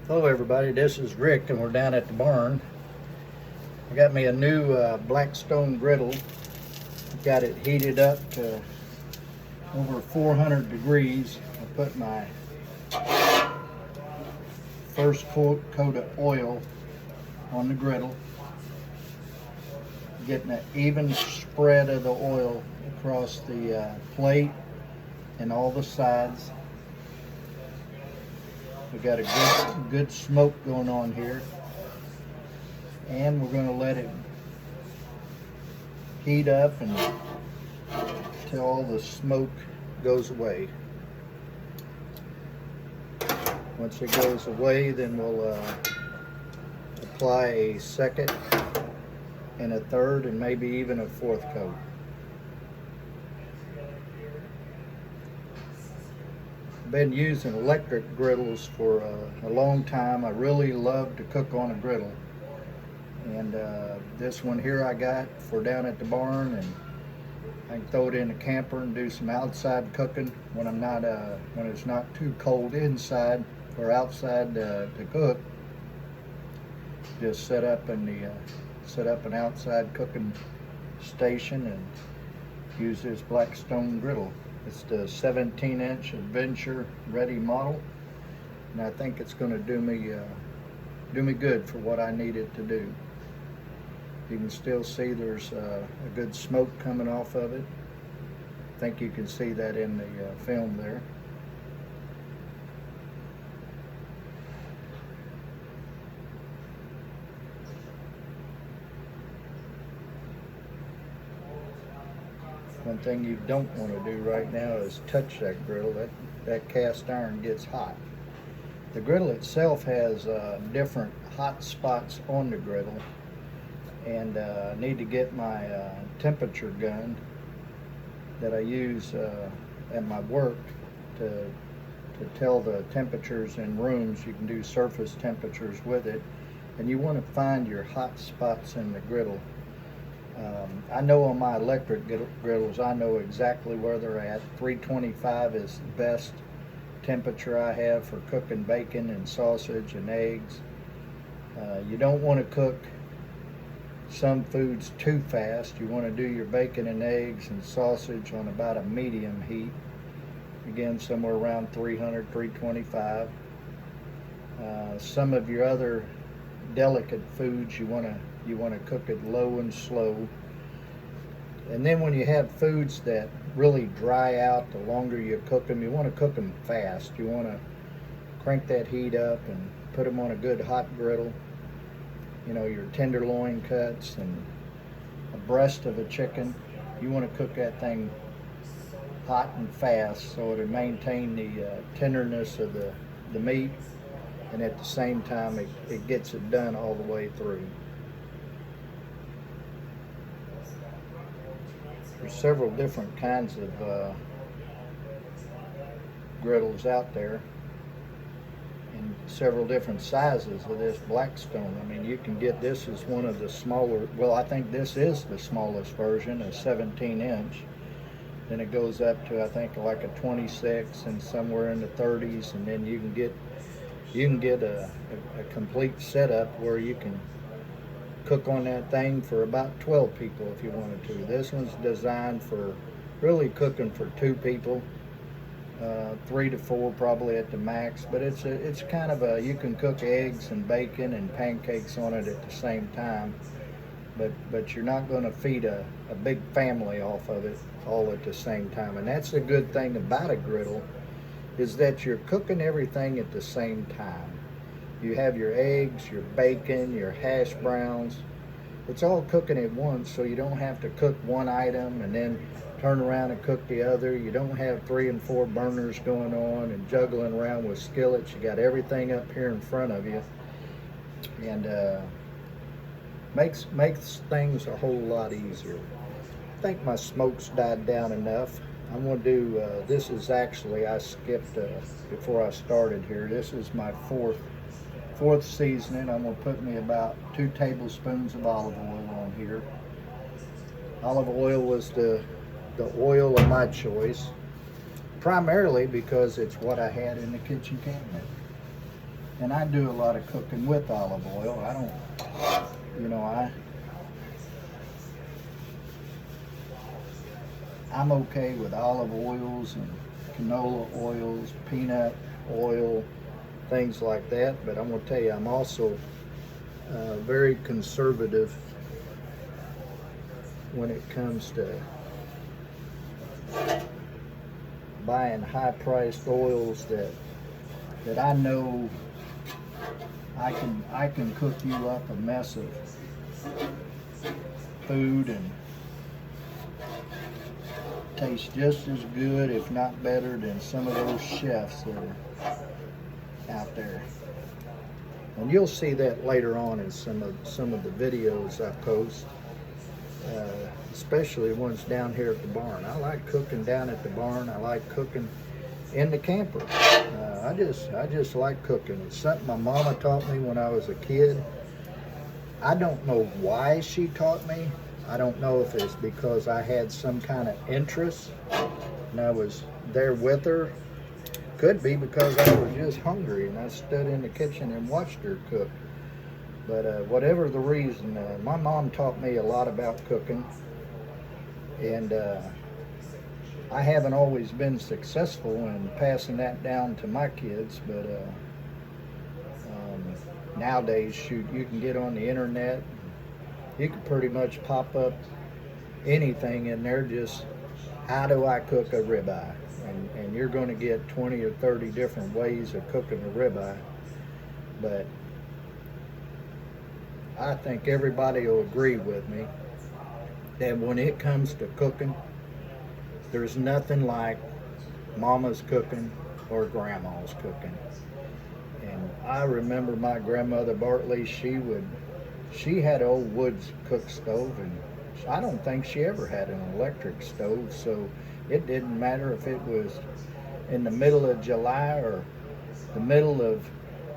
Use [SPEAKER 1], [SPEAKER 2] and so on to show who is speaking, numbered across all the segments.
[SPEAKER 1] Hello everybody, this is Rick and we're down at the barn. I got me a new Blackstone griddle. Got it heated up to over 400 degrees. I put my first coat of oil on the griddle, getting an even spread of the oil across the plate and all the sides. We got a good smoke going on here, and we're going to let it heat up until all the smoke goes away. Once it goes away, then we'll apply a second and a third and maybe even a fourth coat. Been using electric griddles for a long time. I really love to cook on a griddle, and this one here I got for down at the barn, and I can throw it in the camper and do some outside cooking when I'm not when it's not too cold inside or outside to cook. Just set up an outside cooking station and use this Blackstone griddle. It's the 17-inch Adventure Ready model, and I think it's going to do me good for what I need it to do. You can still see there's a good smoke coming off of it. I think you can see that in the film there. One thing you don't want to do right now is touch that griddle. That cast iron gets hot. The griddle itself has different hot spots on the griddle, and I need to get my temperature gun that I use at my work to tell the temperatures in rooms. You can do surface temperatures with it, and you want to find your hot spots in the griddle. I know on my electric griddles, I know exactly where they're at. 325 is the best temperature I have for cooking bacon and sausage and eggs. You don't want to cook some foods too fast. You want to do your bacon and eggs and sausage on about a medium heat. Again, somewhere around 300, 325. Some of your other delicate foods, you want to cook it low and slow. And then when you have foods that really dry out, the longer you cook them, you want to cook them fast. You want to crank that heat up and put them on a good hot griddle. You know, your tenderloin cuts and a breast of a chicken, you want to cook that thing hot and fast so it'll maintain the tenderness of the meat, and at the same time it gets it done all the way through. There's several different kinds of griddles out there, and several different sizes of this Blackstone. I mean, you can get this as one of the smaller, well, I think this is the smallest version, a 17-inch. Then it goes up to, I think, like a 26 and somewhere in the 30s, and then you can get a complete setup where you can cook on that thing for about 12 people if you wanted to. This one's designed for really cooking for 2 people, 3 to 4 probably at the max, but it's kind of you can cook eggs and bacon and pancakes on it at the same time, but you're not going to feed a big family off of it all at the same time. And that's the good thing about a griddle, is that you're cooking everything at the same time. You have your eggs, your bacon, your hash browns. It's all cooking at once, so you don't have to cook one item and then turn around and cook the other. You don't have 3 and 4 burners going on and juggling around with skillets. You got everything up here in front of you, and makes things a whole lot easier. I think my smoke's died down enough. I'm going to do, this is actually, I skipped before I started here. This is my fourth seasoning. I'm going to put me about 2 tablespoons of olive oil on here. Olive oil was the oil of my choice, primarily because it's what I had in the kitchen cabinet. and I do a lot of cooking with olive oil. I don't, you know, I'm okay with olive oils and canola oils, peanut oil, things like that. But I'm gonna tell you, I'm also very conservative when it comes to buying high-priced oils that I know I can cook you up a mess of food and taste just as good, if not better, than some of those chefs that are out there. And you'll see that later on in some of the videos I post, especially ones down here at the barn. I like cooking down at the barn. I like cooking in the camper. I just like cooking. It's something my mama taught me when I was a kid. I don't know why she taught me. I don't know if it's because I had some kind of interest and I was there with her. Could be because I was just hungry and I stood in the kitchen and watched her cook. But whatever the reason, my mom taught me a lot about cooking, and I haven't always been successful in passing that down to my kids. But nowadays, shoot, you can get on the internet, you can pretty much pop up anything in there, just how do I cook a ribeye? And you're going to get 20 or 30 different ways of cooking a ribeye. But I think everybody will agree with me that when it comes to cooking, there's nothing like mama's cooking or grandma's cooking. And I remember my grandmother Bartley, she had an old wood cook stove, and I don't think she ever had an electric stove, so it didn't matter if it was in the middle of July or the middle of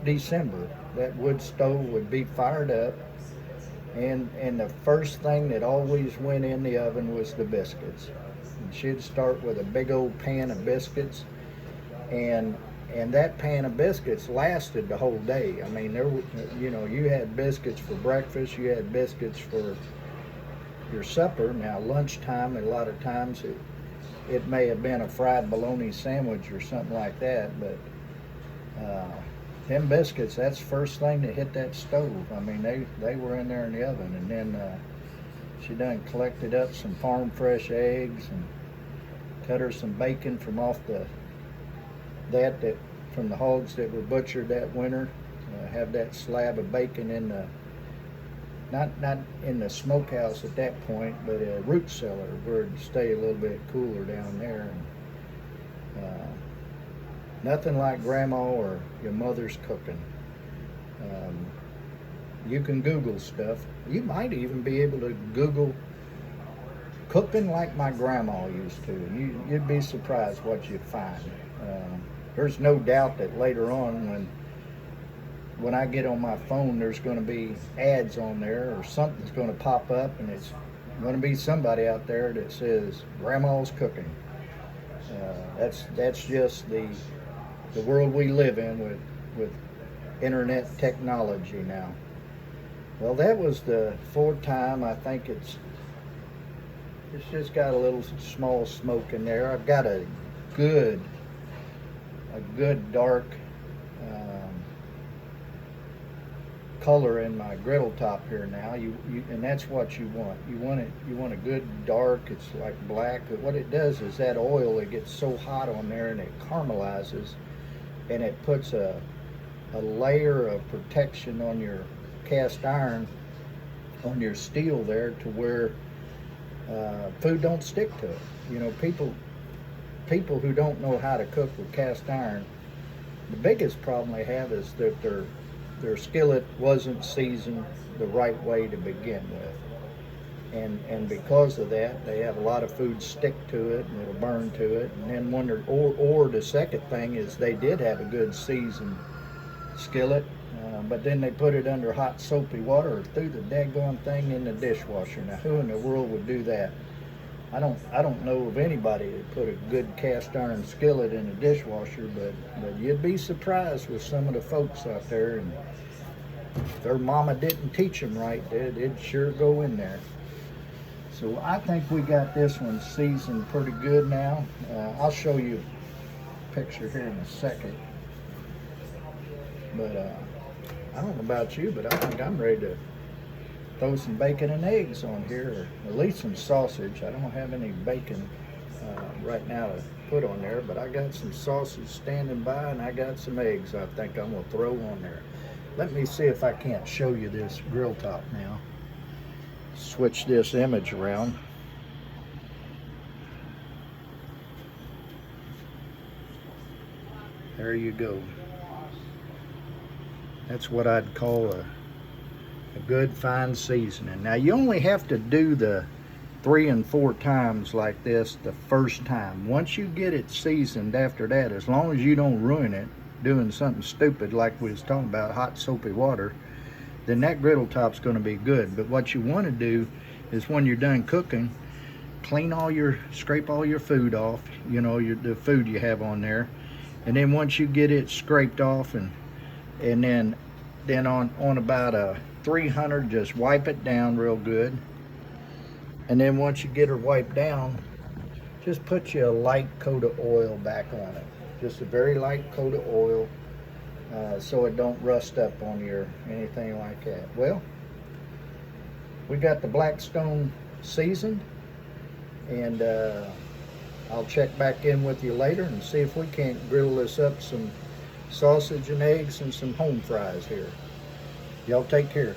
[SPEAKER 1] December. That wood stove would be fired up, and the first thing that always went in the oven was the biscuits. And she'd start with a big old pan of biscuits, and that pan of biscuits lasted the whole day. I mean, you had biscuits for breakfast, you had biscuits for your supper. Now lunchtime, a lot of times it may have been a fried bologna sandwich or something like that, but them biscuits, that's the first thing to hit that stove. I mean, they were in there in the oven. And then she done collected up some farm fresh eggs and cut her some bacon from off from the hogs that were butchered that winter. Have that slab of bacon in the not in the smokehouse at that point, but a root cellar where it'd stay a little bit cooler down there. And nothing like grandma or your mother's cooking. You can Google stuff. You might even be able to Google cooking like my grandma used to. You'd be surprised what you'd find. There's no doubt that later on when I get on my phone, there's going to be ads on there, or something's going to pop up, and it's going to be somebody out there that says grandma's cooking. That's just the world we live in with internet technology now. Well, that was the fourth time. I think it's just got a little small smoke in there. I've got a good dark color in my griddle top here now. And that's what you want. You want a good dark. It's like black. But what it does is that oil, it gets so hot on there and it caramelizes, and it puts a layer of protection on your cast iron, on your steel there, to where food don't stick to it. You know, people who don't know how to cook with cast iron, the biggest problem they have is that their skillet wasn't seasoned the right way to begin with. And because of that, they have a lot of food stick to it and it'll burn to it. And then or the second thing is they did have a good seasoned skillet, but then they put it under hot soapy water or threw the daggone thing in the dishwasher. Now, who in the world would do that? I don't know of anybody that put a good cast iron skillet in a dishwasher, but you'd be surprised with some of the folks out there, and if their mama didn't teach them right, it'd sure go in there. So I think we got this one seasoned pretty good now. I'll show you a picture here in a second. But I don't know about you, but I think I'm ready to throw some bacon and eggs on here, or at least some sausage. I don't have any bacon right now to put on there, but I got some sausage standing by, and I got some eggs I think I'm gonna throw on there. Let me see if I can't show you this grill top now. Switch this image around. There you go. That's what I'd call a good fine seasoning. Now you only have to do the 3 and 4 times like this the first time. Once you get it seasoned after that, as long as you don't ruin it doing something stupid like we was talking about, hot soapy water, then that griddle top's going to be good. But what you want to do is when you're done cooking, scrape all your food off, you know, the food you have on there, and then once you get it scraped off, and then on about a 300, just wipe it down real good. And then once you get her wiped down, just put you a light coat of oil back on it, just a very light coat of oil, so it don't rust up on you or anything like that. Well, we got the Blackstone seasoned, and I'll check back in with you later and see if we can't griddle this up some sausage and eggs and some home fries here. Y'all take care.